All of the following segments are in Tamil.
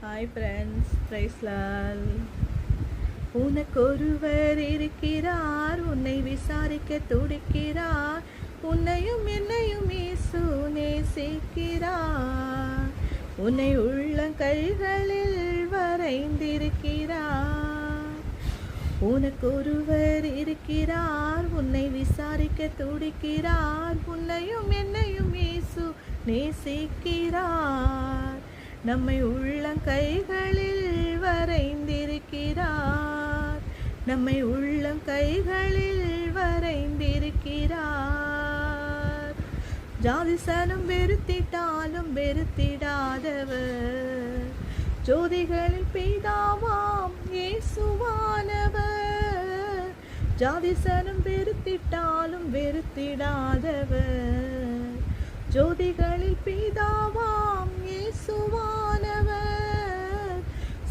Hi friends, பிரைஸ்லால். உனக்கொருவர் இருக்கிறார், உன்னை விசாரிக்க துடிக்கிறார். உன்னையும் என்னையும் இயேசு நேசிக்கிறார். உன்னை உள்ளங்கைகளில் வரைந்திருக்கிறார். உனக்கொருவர் இருக்கிறார், உன்னை விசாரிக்க துடிக்கிறார். உன்னையும் என்னையும் இயேசு நேசிக்கிறார். நம்மை உள்ளங்கைகளில் வரைந்திருக்கிறார். நம்மை உள்ளங்கைகளில் வரைந்திருக்கிறார். ஜாதிசனம் வெறுத்திட்டாலும் வெறுத்திடாதவர், ஜோதிகளில் பிதாவாம் இயேசுவானவர். ஜாதிசனம் வெறுத்திட்டாலும் வெறுத்திடாதவர், ஜோதிகளில் பிதாவாம் இயேசுவானவர்.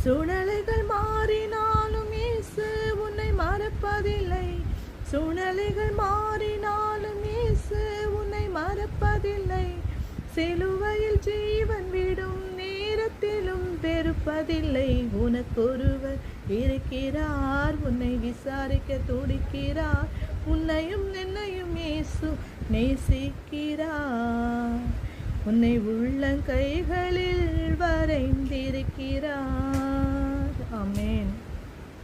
சூழ்நிலைகள் மாறினாலும் இயேசு உன்னை மறப்பதில்லை. சூழ்நிலைகள் மாறினாலும் இயேசு உன்னை மறப்பதில்லை. சிலுவையில் ஜீவன் விடும் நேரத்திலும் வெறுப்பதில்லை. உனக்கொருவர் இருக்கிறார், உன்னை விசாரிக்க துடிக்கிறார். உன்னையும் என்னையும் இயேசு நேசிக்கிறார். உன்னை உள்ளங்கைகளில் வரைந்திருக்கிறார். ஆமென்.